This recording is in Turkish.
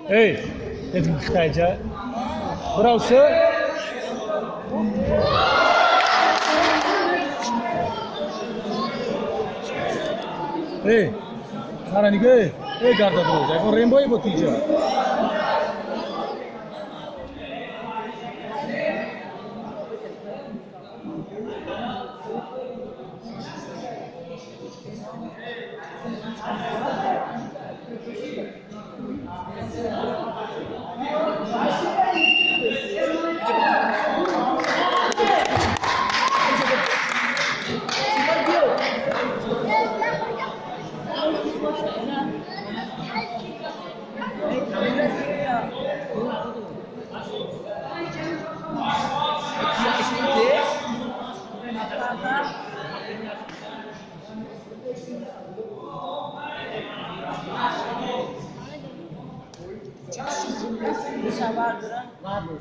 Hey, dit is een tijdje. Browser. Hey, cara nique. Hey, guarda tu, è con Rainbow e bottiglia. Vardır.